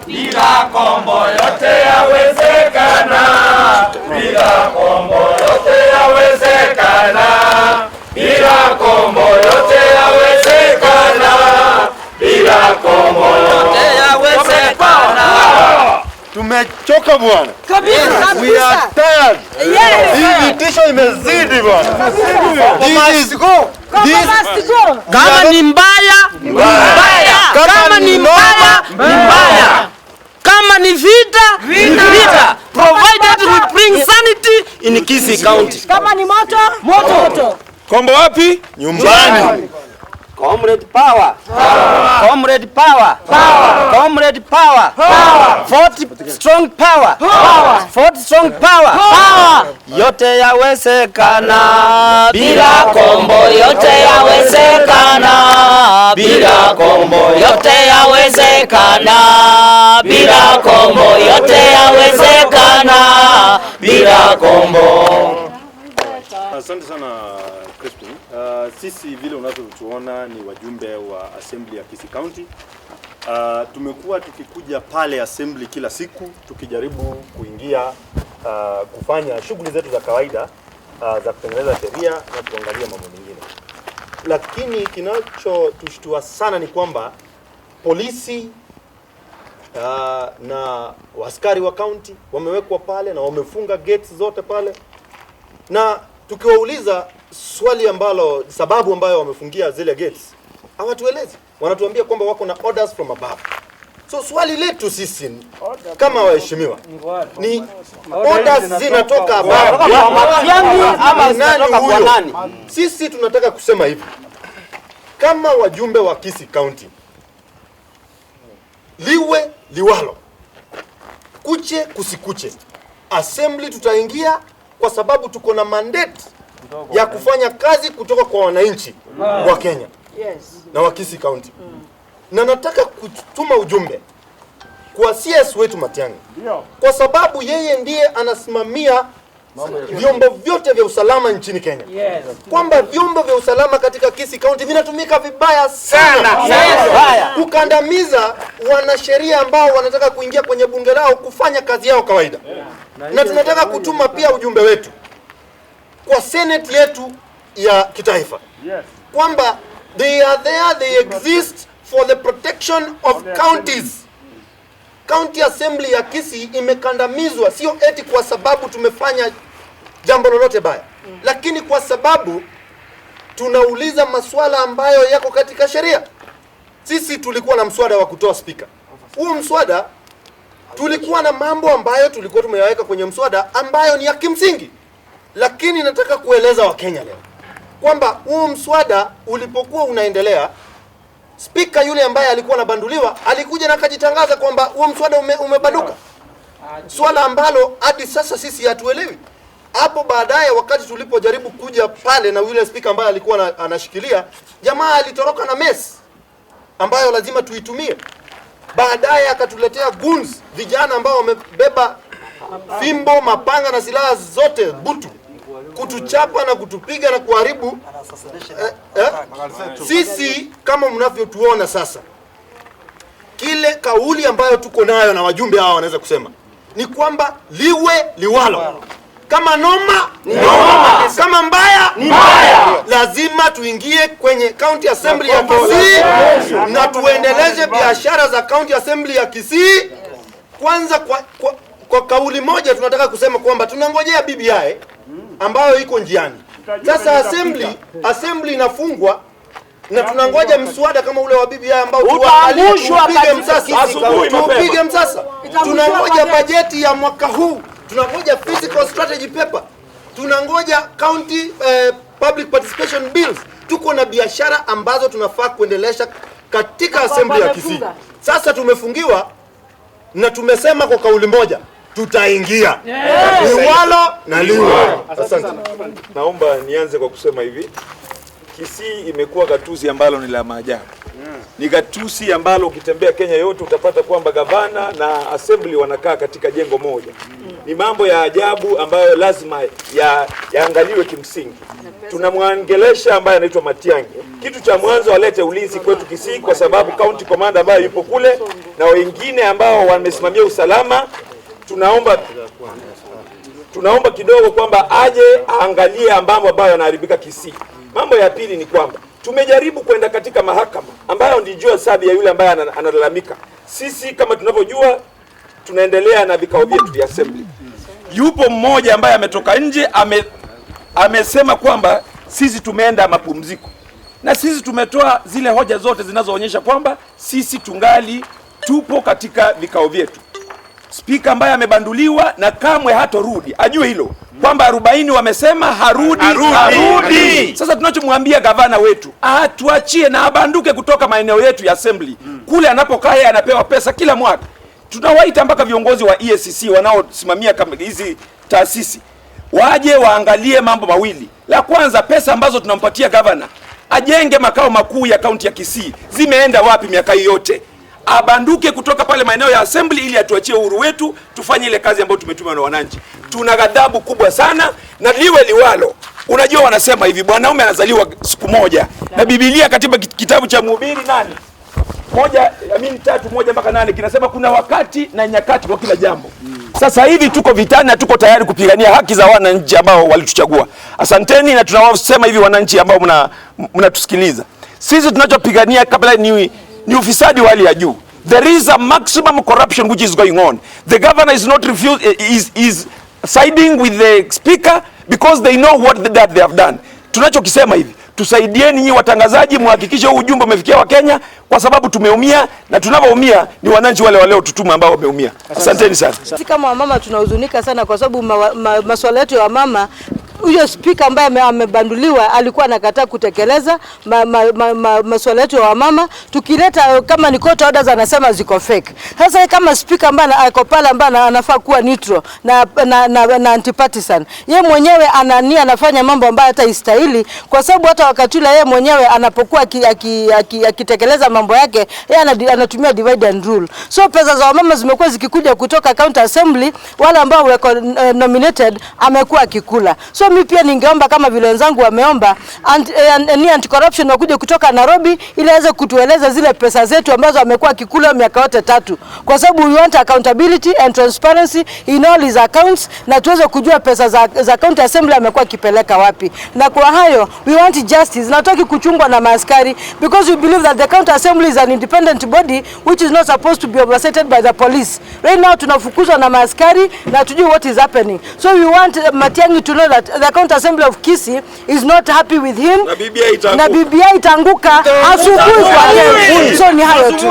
Bila kombo yote yawezekana. Bila kombo yote yawezekana. Bila kombo yote yawezekana. Bila kombo yote yawezekana. Tumechoka bwana. Kabisa. We are tired. Yes. Hii vitisho imezidi bwana. Kama ni mbaya, mbaya. Kama ni mbaya, mbaya. Kama ni vita, vita. Provided we bring sanity in Kisii County. Kama ni moto, moto. Kombo wapi? Nyumbani. Comrade power. Comrade power. Comrade power. 40 strong power. 40 strong power. Yote yawezekana. Bila kombo yote yawezekana. Bila kombo yote yawezekana. Bila kombo yote yawezekana. Bila kombo. Asante sana Crispin. Sisi vile unavyotuona ni wajumbe wa Assembly ya Kisii County. Tumekuwa tukikuja pale Assembly kila siku tukijaribu kuingia kufanya shughuli zetu za kawaida za kutengeneza sheria na kuangalia mambo mengine. Lakini kinachotushtua sana ni kwamba polisi na askari wa county wamewekwa pale na wamefunga gates zote pale. Na tukiwauliza swali ambalo sababu ambayo wamefungia zile gates hawatuelezi. Wanatuambia kwamba wako na orders from above. So swali letu sisi kama waheshimiwa ni orders zinatoka above ama zinatoka kwa nani? Sisi tunataka kusema hivi. Kama wajumbe wa Kisii County, liwe liwalo, kuche kusikuche, Assembly tutaingia kwa sababu tuko na mandate ya kufanya kazi kutoka kwa wananchi wa Kenya na wa Kisii County. Na nataka kutuma ujumbe kwa CS wetu Matiang'i, kwa sababu yeye ndiye anasimamia vyombo vyote vya usalama nchini Kenya. Kwamba vyombo vya usalama katika Kisii County vinatumika vibaya sana kukandamiza wanasheria ambao wanataka kuingia kwenye bunge lao kufanya kazi yao kawaida. Na tunataka kutuma pia ujumbe wetu kwa Senate yetu ya kitaifa kwamba they are there, they exist for the protection of counties. County Assembly ya Kisii imekandamizwa sio eti kwa sababu tumefanya jambo lolote baya, lakini kwa sababu tunauliza maswala ambayo yako katika sheria. Sisi tulikuwa na mswada wa kutoa speaker. Huo mswada tulikuwa na mambo ambayo tulikuwa tumeyaweka kwenye mswada ambayo ni ya kimsingi. Lakini nataka kueleza Wakenya leo kwamba huo mswada ulipokuwa unaendelea, speaker yule ambaye alikuwa anabanduliwa alikuja na akajitangaza kwamba huo mswada umebanduka. Swala ambalo hadi sasa sisi hatuelewi. Hapo baadaye wakati tulipojaribu kuja pale na yule speaker ambaye alikuwa anashikilia, jamaa alitoroka na mess ambayo lazima tuitumie. Baadaye akatuletea goons, vijana ambao wamebeba fimbo, mapanga na silaha zote butu, kutuchapa na kutupiga na kuharibu. Sisi kama mnavyotuona sasa, kile kauli ambayo tuko nayo na wajumbe hao wanaweza kusema ni kwamba liwe liwalo, kama noma ni noma, kama mbaya ni mbaya. Lazima tuingie kwenye County Assembly ya Kisii na tuendeleze biashara za County Assembly ya Kisii. Kwanza kwa kauli moja tunataka kusema kwamba tunangojea BBI ambayo iko njiani. Sasa assembly inafungwa na tunangoja mswada kama ule wa BBI ambao tupige msasa. Tunangoja bajeti ya mwaka huu, tunangoja fiscal strategy paper, tunangoja county public participation bills. Tuko na biashara ambazo tunafaa kuendelesha katika assembly ya Kisii. Sasa tumefungiwa na tumesema kwa kauli moja tutaingia liwalo na liwe. Asante. Naomba nianze kwa kusema hivi. Kisii imekuwa gatuzi ambalo ni la maajabu. Ni gatuzi ambalo ukitembea Kenya yote utapata kwamba gavana na assembly wanakaa katika jengo moja. Ni mambo ya ajabu ambayo lazima yaangaliwe kimsingi. Tunamwangelesha ambaye anaitwa Matiang'i kitu cha mwanzo walete ulinzi kwetu Kisii, kwa sababu county commander ambayo yupo kule na wengine ambao wamesimamia usalama, tunaomba kidogo kwamba aje aangalie mambo ambayo yanaharibika Kisii. Mambo ya pili ni kwamba tumejaribu kwenda katika mahakama ambayo ndio sababu ya yule ambaye analalamika. Sisi kama tunavyojua tunaendelea na vikao vyetu vya assembly. Yupo mmoja ambaye ametoka nje amesema kwamba sisi tumeenda mapumziko, na sisi tumetoa zile hoja zote zinazoonyesha kwamba sisi tungali tupo katika vikao vyetu. Spika ambaye amebanduliwa na kamwe hatorudi, ajue hilo kwamba 40 wamesema harudi. Sasa tunachomwambia gavana wetu atuachie na abanduke kutoka maeneo yetu ya assembly. Kule anapokaa yeye anapewa pesa kila mwaka. Tunawaita mpaka viongozi wa EACC wanaosimamia hizi taasisi waje waangalie mambo mawili. La kwanza, pesa ambazo tunampatia gavana ajenge makao makuu ya kaunti ya Kisii zimeenda wapi miaka yote? Abanduke kutoka pale maeneo ya assembly ili atuachie uhuru wetu tufanye ile kazi ambayo tumetumwa na wananchi. Tuna ghadhabu kubwa sana na liwe liwalo. Unajua wanasema hivi, mwanaume anazaliwa siku moja, na Biblia katika kitabu cha Mhubiri 3:1-8 kinasema kuna wakati na nyakati kwa kila jambo. Sasa hivi tuko vitani na tuko tayari kupigania haki za wananchi ambao walituchagua. Asanteni, na tunawasema hivi wananchi ambao mnatusikiliza. Sisi tunachopigania kabla ni ufisadi wa hali ya juu. There is a maximum corruption which is going on. The governor is not is siding with the speaker because they know what that they have done. Tunachokisema hivi, tusaidieni nyinyi watangazaji, muhakikishe huu ujumbe umefikia Wakenya, kwa sababu tumeumia, na tunapoumia ni wananchi wale tutuma ambao wameumia. Asanteni sana. Sisi kama wamama tunahuzunika sana kwa sababu masuala yetu ya wamama, huyo spika ambaye amebanduliwa alikuwa anakataa kutekeleza masuala yetu ya wamama. Tukileta kama ni court orders anasema ziko fake. Sasa kama spika ambaye ako pale ambaye anafaa kuwa neutral na antipartisan, yeye mwenyewe anafanya mambo ambayo hata istahili, kwa sababu hata wakati ule yeye mwenyewe anapokuwa akitekeleza mambo yake, yeye anatumia divide and rule. So pesa za wamama zimekuwa zikikuja kutoka county assembly, wale ambao wako nominated amekuwa akikula. So mimi pia ningeomba kama vile wenzangu wameomba anti-corruption wakuje kutoka Nairobi ili aweze kutueleza zile pesa zetu ambazo amekuwa akikula miaka yote 3, kwa sababu we want accountability and transparency in all his accounts, na tuweze kujua pesa za county assembly amekuwa akipeleka wapi. Na kwa hayo we want justice, na tutaki kuchungwa na maaskari, because we believe that the county assembly is an independent body which is not supposed to be overseen by the police. Right now tunafukuzwa na maaskari na tujui what is happening. So we want Matiang'i to know that the county assembly of Kisii is not happy with him, na BBI itanguka asubuhi kwa leo. So ni hayo tu.